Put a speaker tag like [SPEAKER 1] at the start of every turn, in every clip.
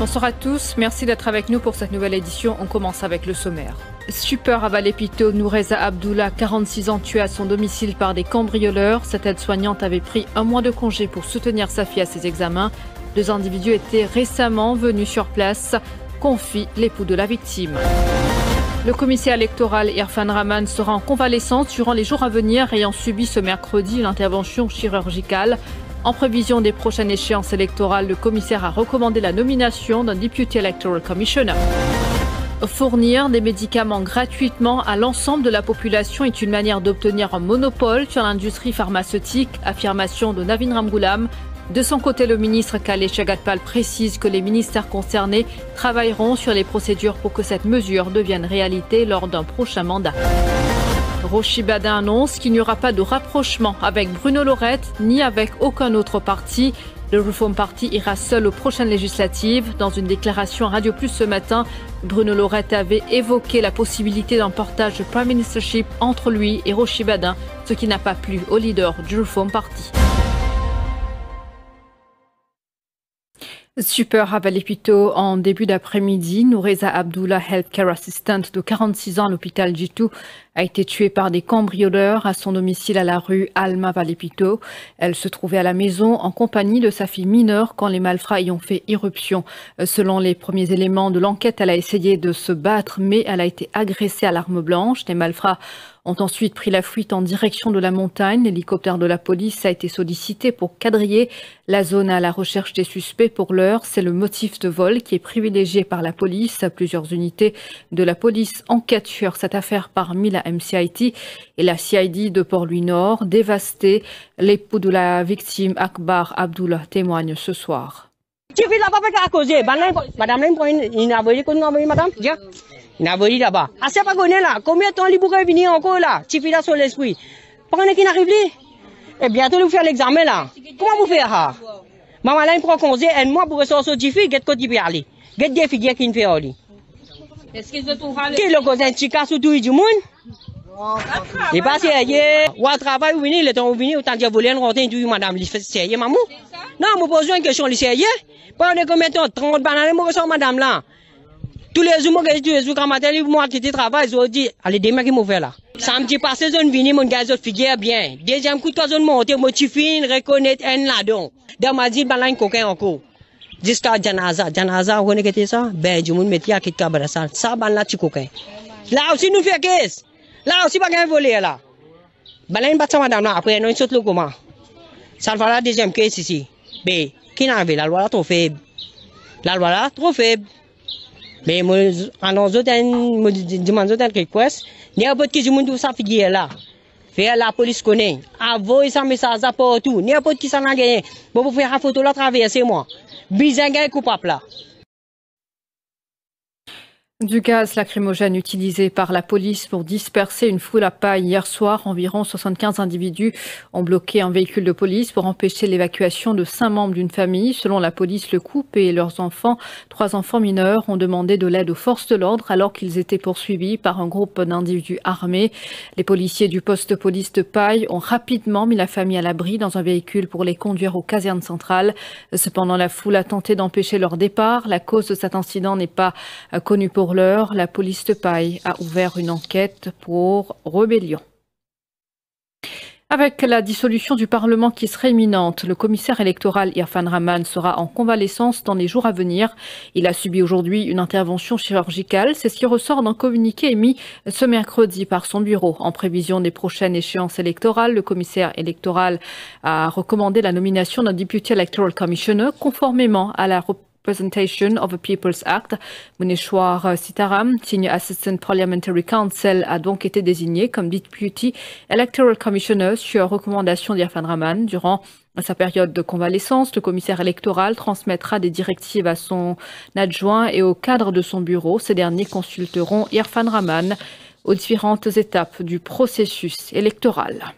[SPEAKER 1] Bonsoir à tous, merci d'être avec nous pour cette nouvelle édition. On commence avec le sommaire. Stupeur à Vallée-Pito, Noureza Abdullah, 46 ans, tuée à son domicile par des cambrioleurs. Cette aide-soignante avait pris un mois de congé pour soutenir sa fille à ses examens. 2 individus étaient récemment venus sur place, confie l'époux de la victime. Le commissaire électoral Irfan Rahman sera en convalescence durant les jours à venir, ayant subi ce mercredi une intervention chirurgicale. En prévision des prochaines échéances électorales, le commissaire a recommandé la nomination d'un Deputy Electoral Commissioner. Fournir des médicaments gratuitement à l'ensemble de la population est une manière d'obtenir un monopole sur l'industrie pharmaceutique, affirmation de Navin Ramgoolam. De son côté, le ministre Kalesh Agatpal précise que les ministères concernés travailleront sur les procédures pour que cette mesure devienne réalité lors d'un prochain mandat. Rochi Badin annonce qu'il n'y aura pas de rapprochement avec Bruno Lorette ni avec aucun autre parti. Le Reform Party ira seul aux prochaines législatives. Dans une déclaration à Radio Plus ce matin, Bruno Lorette avait évoqué la possibilité d'un portage de Prime Ministership entre lui et Rochi Badin, ce qui n'a pas plu au leader du Reform Party. Stupeur à Vallée-Pito en début d'après-midi. Noureza Abdullah, Healthcare Assistant de 46 ans à l'hôpital Jitu, a été tuée par des cambrioleurs à son domicile à la rue Alma Vallée-Pito. Elle se trouvait à la maison en compagnie de sa fille mineure quand les malfrats y ont fait irruption. Selon les premiers éléments de l'enquête, elle a essayé de se battre, mais elle a été agressée à l'arme blanche. Les malfrats ont ensuite pris la fuite en direction de la montagne. L'hélicoptère de la police a été sollicité pour quadriller la zone à la recherche des suspects. Pour l'heure, c'est le motif de vol qui est privilégié par la police. Plusieurs unités de la police enquêtent sur cette affaire parmi la MCIT et la CID de Port-Louis Nord. Dévasté, l'époux de la victime, Akbar Abdullah, témoigne ce soir.
[SPEAKER 2] Il n'a pas là-bas. Assez pas connu là. Combien de temps il pourrait venir encore là? Tifi là sur l'esprit. Pas qu'on est qui n'arrive là. Et bientôt vous faire l'examen là. Comment vous faites ça? Maman là il prend congé et moi pour ressortir Tifi, get côté peut aller. Get des figures qui ne fait aller. Est-ce qu'ils se trouvent là? Qui le cause un chica sur tout du monde? Et pas sérieux. Ou à travail ou venir le temps où venir autant dire voler rentrer du madame li fait sérieux maman? Non, me pose une question li sérieux. Pas de combien de temps 30 bananes moi ressort madame là. Tous les jours, tous les jours, quand moi, qui travaille, ils ont dit, allez, demain, qu'ils m'ont fait là. Samedi passé, ils ont venu, mon gars, ils ont figure bien. Deuxième coup, quand ils ont monté, moi, tu finis, reconnaître un là-dedans. Dans ma dit, ben là, un coquin encore. Jusqu'à Janaza. Janaza, vous connaissez ça? Ben, du monde, mettez à qui de ça. Ça, ben là, tu coquin. Là aussi, nous fait qu'est-ce? Là aussi, pas qu'un volé, là. Ben là, une batte, madame, là. Après, nous, une saute le comment? Ça va la deuxième caisse ici. Ben, qui n'a vu? La loi là, trop faible. La loi là, trop faible. Mais moi, en autres, je demande un request. N'importe qui, je me dis ça figure là. Faire la police connaît. Envoyer ça message partout. N'importe qui s'en a gagné. Bon, vous faire la photo là, traverser moi. Bizarre, coupable là.
[SPEAKER 1] Du gaz lacrymogène utilisé par la police pour disperser une foule à paille hier soir. Environ 75 individus ont bloqué un véhicule de police pour empêcher l'évacuation de 5 membres d'une famille. Selon la police, le couple et leurs enfants, 3 enfants mineurs, ont demandé de l'aide aux forces de l'ordre alors qu'ils étaient poursuivis par un groupe d'individus armés. Les policiers du poste de police de Paille ont rapidement mis la famille à l'abri dans un véhicule pour les conduire aux casernes centrales. Cependant, la foule a tenté d'empêcher leur départ. La cause de cet incident n'est pas connue pour l'heure. La police de Paille a ouvert une enquête pour rébellion. Avec la dissolution du Parlement qui serait imminente, le commissaire électoral Irfan Rahman sera en convalescence dans les jours à venir. Il a subi aujourd'hui une intervention chirurgicale. C'est ce qui ressort d'un communiqué émis ce mercredi par son bureau. En prévision des prochaines échéances électorales, le commissaire électoral a recommandé la nomination d'un Deputy Electoral Commissioner conformément à la Representation of the People's Act. Muneshwar Sitaram, Senior Assistant Parliamentary Counsel, a donc été désigné comme Deputy Electoral Commissioner sur recommandation d'Irfan Rahman. Durant sa période de convalescence, le commissaire électoral transmettra des directives à son adjoint et au cadre de son bureau. Ces derniers consulteront Irfan Rahman aux différentes étapes du processus électoral.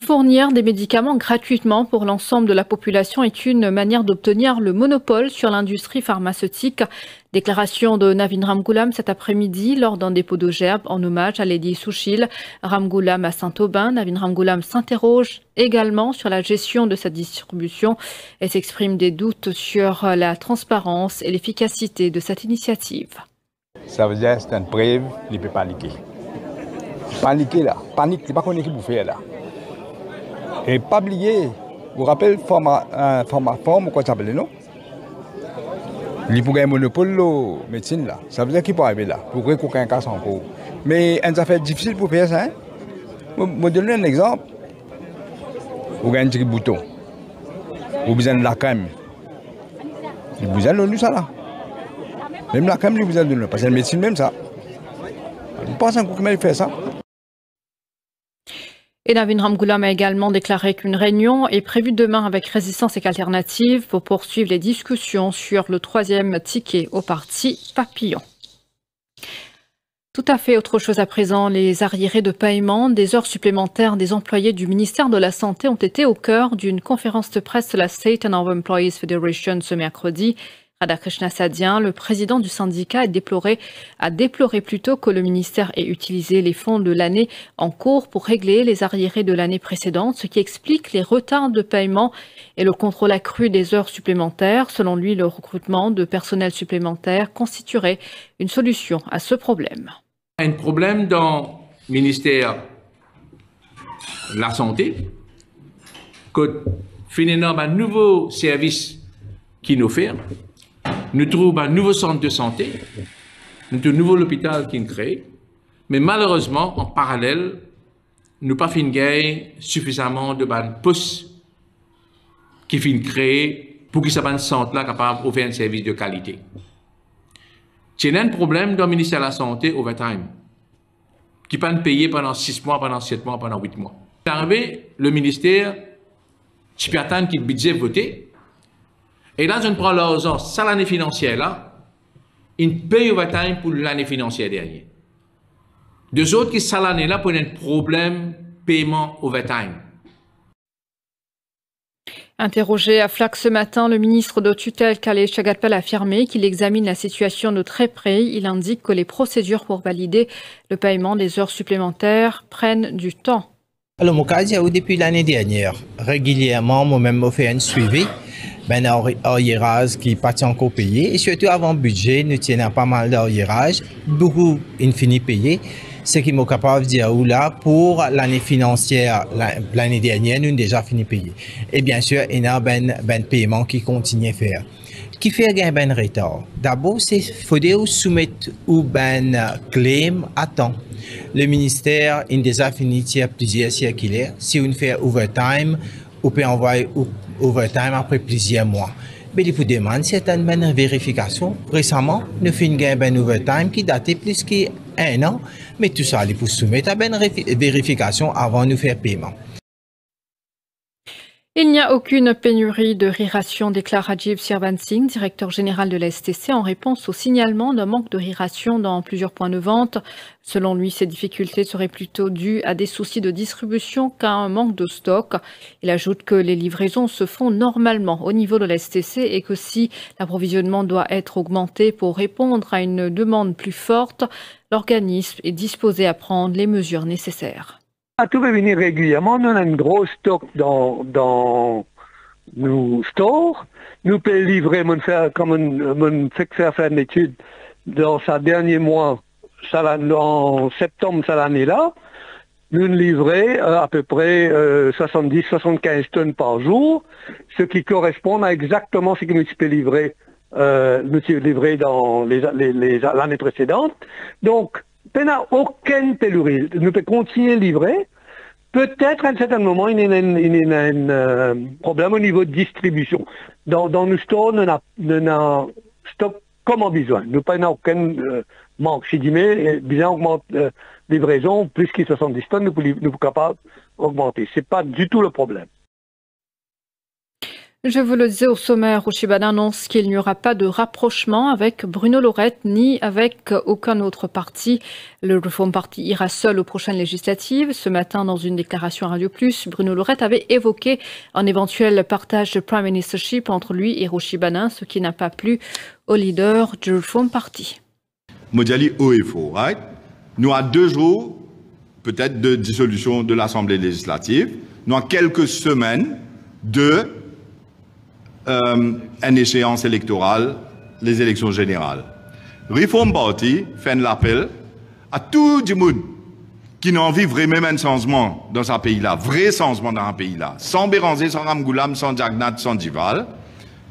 [SPEAKER 1] Fournir des médicaments gratuitement pour l'ensemble de la population est une manière d'obtenir le monopole sur l'industrie pharmaceutique. Déclaration de Navin Ramgoolam cet après-midi lors d'un dépôt de gerbe en hommage à Lady Sushil Ramgoolam à Saint-Aubin. Navin Ramgoolam s'interroge également sur la gestion de cette distribution et s'exprime des doutes sur la transparence et l'efficacité de cette initiative.
[SPEAKER 3] Ça veut dire que c'est une preuve, il ne peut pas paniquer. Paniquer là, panique, c'est pas qu'on est qui vous fait là. Et pas oublier, vous vous rappelez forme quoi ça s'appelle, non? Il faut gagner un monopole de médecine là. Ça veut dire qu'il peut arriver là, pour que quelqu'un casse encore. Mais ça fait difficile pour faire ça. Hein? Je vais donner un exemple. Vous gagnez un petit bouton. Vous avez besoin de la crème. Vous avez besoin de l'ONU ça là. Même la crème, vous avez besoin de l'ONU. Parce que la médecine même ça. Vous pensez encore comment il fait ça?
[SPEAKER 1] Et Navin Ramgoolam a également déclaré qu'une réunion est prévue demain avec Résistance et Alternatives pour poursuivre les discussions sur le 3e ticket au parti Papillon. Tout à fait autre chose à présent, les arriérés de paiement des heures supplémentaires des employés du ministère de la Santé ont été au cœur d'une conférence de presse de la State and of Employees Federation ce mercredi. Radhakrishna Sadian, le président du syndicat, a déploré plutôt que le ministère ait utilisé les fonds de l'année en cours pour régler les arriérés de l'année précédente, ce qui explique les retards de paiement et le contrôle accru des heures supplémentaires. Selon lui, le recrutement de personnel supplémentaire constituerait une solution à ce problème.
[SPEAKER 4] Un problème dans le ministère de la Santé, que finalement un nouveau service qui nous fait. Nous trouvons un nouveau centre de santé, un nouveau hôpital qui est créé, mais malheureusement, en parallèle, nous n'avons pas gagné suffisamment de postes qui sont créés pour que ce centre-là capable d'offrir un service de qualité. C'est un problème dans le ministère de la Santé overtime, qui peut payer pendant 6 mois, pendant 7 mois, pendant 8 mois. C'est arrivé, le ministère, qui peut attendre qu'il budget voté. Et là, je ne prends l'argent, ça l'année financière là, ils payent overtime pour l'année financière derrière. Deux autres qui sont l'année là pour un problème paiement overtime.
[SPEAKER 1] Interrogé à FLAC ce matin, le ministre de tutelle Khaled Chagatpal a affirmé qu'il examine la situation de très près. Il indique que les procédures pour valider le paiement des heures supplémentaires prennent du temps.
[SPEAKER 5] Alors, mon cas, depuis l'année dernière, régulièrement, moi-même, je fais un suivi. Arriérage qui pas encore payé et surtout avant budget nous tenons pas mal d'arriérage, beaucoup infini payé, ce qui m'est capable de dire là pour l'année financière l'année dernière nous déjà fini payé et bien sûr il y a ben paiement qui continue à faire qui fait un ben retard. D'abord c'est faut soumettre ou ben claim à temps. Le ministère il déjà fini plusieurs circulaires si on fait overtime on peut envoyer overtime après plusieurs mois. Mais il faut demander certaines vérifications. Récemment, nous avons fait un overtime qui datait plus qu'un an, mais tout ça, il faut soumettre à une vérification avant de faire paiement.
[SPEAKER 1] Il n'y a aucune pénurie de riration, déclare Rajiv Sirvan Singh, directeur général de la STC, en réponse au signalement d'un manque de riration dans plusieurs points de vente. Selon lui, ces difficultés seraient plutôt dues à des soucis de distribution qu'à un manque de stock. Il ajoute que les livraisons se font normalement au niveau de la STC et que si l'approvisionnement doit être augmenté pour répondre à une demande plus forte, l'organisme est disposé à prendre les mesures nécessaires.
[SPEAKER 6] Tout va venir régulièrement. Nous avons un gros stock dans nos stores. Nous pouvons livrer, comme on fait faire une étude dans sa dernier mois, en septembre cette année-là. Nous livrons à peu près 70-75 tonnes par jour, ce qui correspond à exactement ce que nous pouvons livrer, dans l'année précédente. Donc, il n'y a aucune pénurie. Nous pouvons continuer à livrer. Peut-être à un certain moment, il y a un problème au niveau de distribution. Dans nos stores, nous avons stock comme on a besoin. Nous n'avons aucun manque. Si mais besoin augmenter livraison, plus que 70 tonnes, nous sommes capables d'augmenter. Ce n'est pas du tout le problème.
[SPEAKER 1] Je vous le disais au sommaire, Rushibana annonce qu'il n'y aura pas de rapprochement avec Bruno Lorette ni avec aucun autre parti. Le Reform Party ira seul aux prochaines législatives. Ce matin, dans une déclaration à Radio Plus, Bruno Lorette avait évoqué un éventuel partage de Prime Ministership entre lui et Rushibana, ce qui n'a pas plu au leader du Reform Party.
[SPEAKER 7] Modiali haut et faux, right? Nous avons 2 jours, peut-être, de dissolution de l'Assemblée législative. Nous avons quelques semaines de une échéance électorale, les élections générales. Reform Party fait un appel à tout le monde qui n'a envie vraiment un changement dans ce pays-là, vrai changement dans un pays-là, sans Béranger, sans Ramgoulam, sans Jagnat, sans Dival,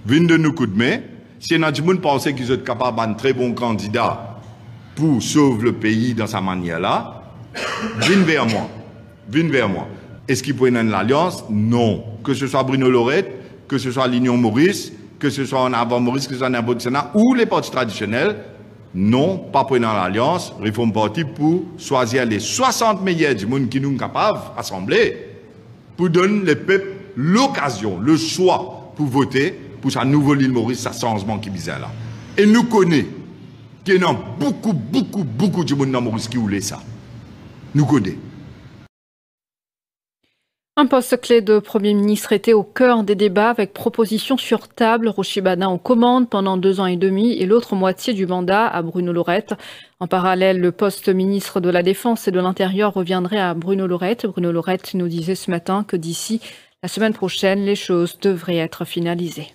[SPEAKER 7] viennent de nous coup de main. Si nous avons pensé qu'ils sont capables d'un très bon candidat pour sauver le pays dans sa manière-là, viennent vers moi. Viennent vers moi. Est-ce qu'ils prennent une alliance? Non. Que ce soit Bruno Lorette, que ce soit l'Union Maurice, que ce soit en avant Maurice, que ce soit n'importe Sénat ou les partis traditionnels, non, pas prenant l'alliance, Reform Party pour choisir les 60 meilleurs du monde qui nous sont capables d'assembler pour donner les peuples l'occasion, le choix pour voter pour sa nouvelle île Maurice, sa changement qui vient là. Et nous connaissons qu'il y a beaucoup de monde dans Maurice qui voulait ça. Nous connaissons.
[SPEAKER 1] Un poste clé de Premier ministre était au cœur des débats avec propositions sur table. Rushibana en commande pendant 2 ans et demi et l'autre moitié du mandat à Bruno Lorette. En parallèle, le poste ministre de la Défense et de l'Intérieur reviendrait à Bruno Lorette. Bruno Lorette nous disait ce matin que d'ici la semaine prochaine, les choses devraient être finalisées.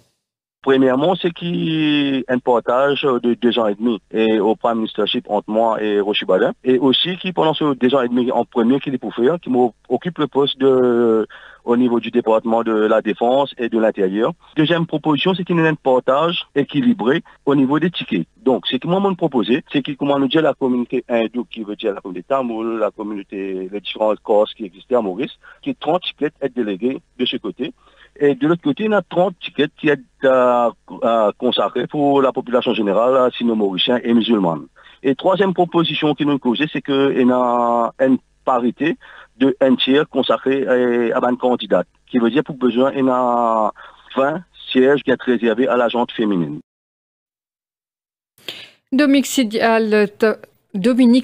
[SPEAKER 8] Premièrement, c'est qu'il y a un partage de 2 ans et demi et au Prime Ministership entre moi et Rushibana. Et aussi qui pendant ces 2 ans et demi en premier qu'il est pour faire, qui m'occupe le poste au niveau du département de la Défense et de l'Intérieur. Deuxième proposition, c'est qu'il y a un partage équilibré au niveau des tickets. Donc, ce que moi me proposé, c'est qu'il comment nous dire la communauté hindoue, qui veut dire la communauté tamoul, la communauté, les différentes Corses qui existaient à Maurice, qui 30 tickets être délégués de ce côté. Et de l'autre côté, il y a 30 tickets qui sont consacrés pour la population générale, sino-mauricienne et musulmane. Et troisième proposition qui nous causait, c'est qu'il y a une parité de 1 tiers consacré à une candidate. Qui veut dire pour besoin, il y a 20 sièges qui sont réservés à la gente féminine.
[SPEAKER 1] Dominique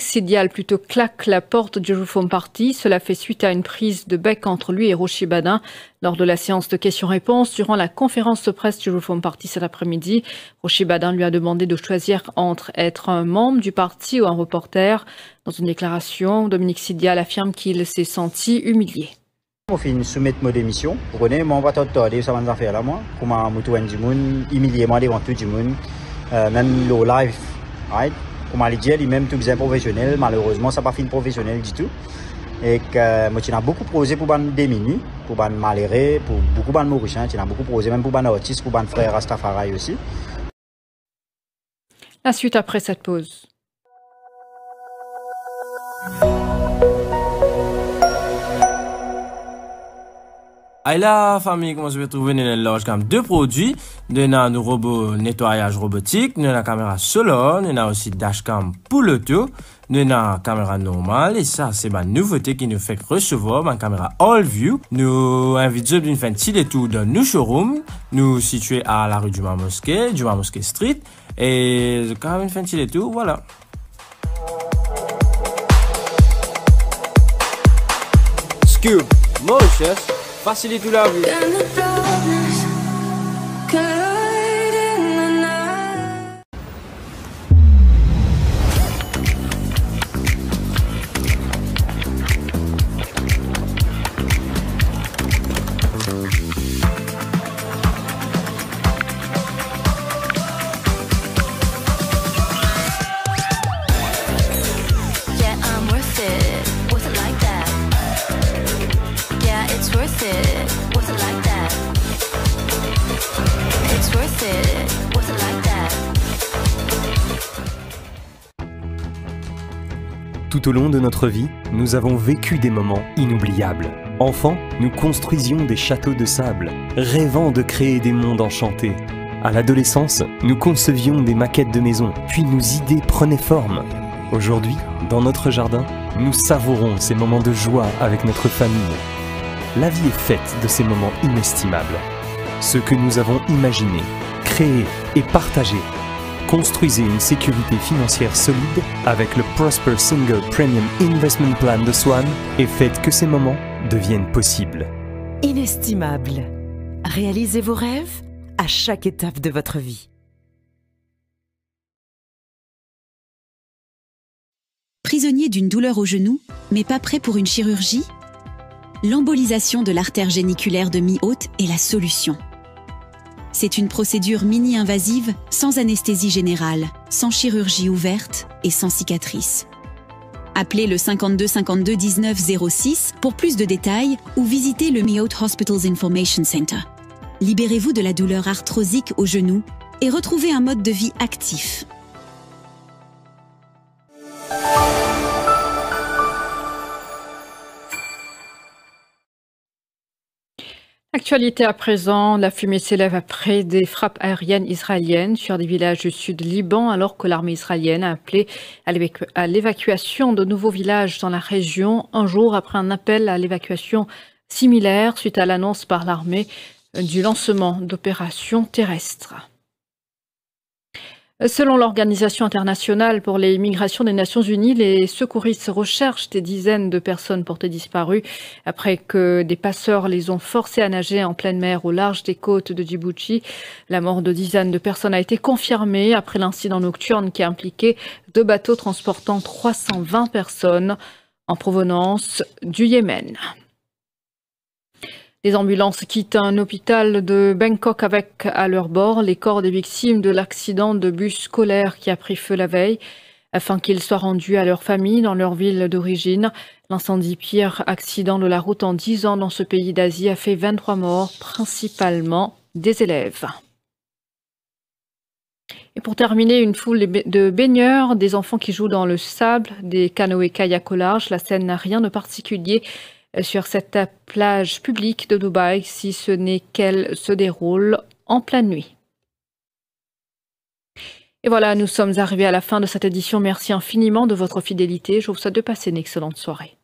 [SPEAKER 1] Sidial claque la porte du Reform Party. Cela fait suite à une prise de bec entre lui et Rushibana lors de la séance de questions-réponses. Durant la conférence de presse du Reform Party cet après-midi, Rushibana lui a demandé de choisir entre être un membre du parti ou un reporter. Dans une déclaration, Dominique Sidial affirme qu'il s'est senti humilié.
[SPEAKER 9] Je vais soumettre ma démission. Vous connaissez, moi, je ne vais pas tarder ça va faire là, moi. Comment je suis humilié devant tout le monde, même le live, right? Comme je l'ai dit, même tout bien professionnel, malheureusement, ça n'a pas fini professionnel du tout. Et que moi, j'ai beaucoup posé pour les démunis, pour les malheureux, pour beaucoup de Mauriciens, j'ai beaucoup posé même pour les artistes, pour les frères Rastafari aussi.
[SPEAKER 1] La suite après cette pause.
[SPEAKER 10] Et la famille, comment je vais trouver une loge comme 2 produits. Nous avons un robot nettoyage robotique, nous avons une caméra solo, nous avons aussi dashcam pour le tout, nous avons une caméra normale et ça c'est une nouveauté qui nous fait recevoir une caméra all view. Nous invitons d'une fin de tour dans nos showrooms, nous situés à la rue du Mosquée Street et quand même une fin de tour, voilà. Scoop, Motions. Facilite la vie.
[SPEAKER 11] Tout au long de notre vie, nous avons vécu des moments inoubliables. Enfants, nous construisions des châteaux de sable, rêvant de créer des mondes enchantés. À l'adolescence, nous concevions des maquettes de maisons, puis nos idées prenaient forme. Aujourd'hui, dans notre jardin, nous savourons ces moments de joie avec notre famille. La vie est faite de ces moments inestimables. ce que nous avons imaginé, créé et partagé. Construisez une sécurité financière solide avec le Prosper Single Premium Investment Plan de Swan et faites que ces moments deviennent possibles.
[SPEAKER 12] Inestimable. Réalisez vos rêves à chaque étape de votre vie.
[SPEAKER 13] Prisonnier d'une douleur au genou, mais pas prêt pour une chirurgie? L'embolisation de l'artère géniculaire de mi-haute est la solution. C'est une procédure mini-invasive, sans anesthésie générale, sans chirurgie ouverte et sans cicatrice. Appelez le 52 52 19 06 pour plus de détails ou visitez le Mi-Haute Hospitals Information Center. Libérez-vous de la douleur arthrosique au genou et retrouvez un mode de vie actif.
[SPEAKER 1] Actualité à présent, la fumée s'élève après des frappes aériennes israéliennes sur des villages du sud Liban, alors que l'armée israélienne a appelé à l'évacuation de nouveaux villages dans la région, un jour après un appel à l'évacuation similaire suite à l'annonce par l'armée du lancement d'opérations terrestres. Selon l'Organisation internationale pour les migrations des Nations Unies, les secouristes recherchent des dizaines de personnes portées disparues après que des passeurs les ont forcés à nager en pleine mer au large des côtes de Djibouti. La mort de dizaines de personnes a été confirmée après l'incident nocturne qui a impliqué 2 bateaux transportant 320 personnes en provenance du Yémen. Les ambulances quittent un hôpital de Bangkok avec à leur bord les corps des victimes de l'accident de bus scolaire qui a pris feu la veille, afin qu'ils soient rendus à leur famille dans leur ville d'origine. L'incendie, pire accident de la route en 10 ans dans ce pays d'Asie, a fait 23 morts, principalement des élèves. Et pour terminer, une foule de baigneurs, des enfants qui jouent dans le sable, des canoës-kayaks au large. La scène n'a rien de particulier sur cette plage publique de Dubaï, si ce n'est qu'elle se déroule en pleine nuit. Et voilà, nous sommes arrivés à la fin de cette édition. Merci infiniment de votre fidélité. Je vous souhaite de passer une excellente soirée.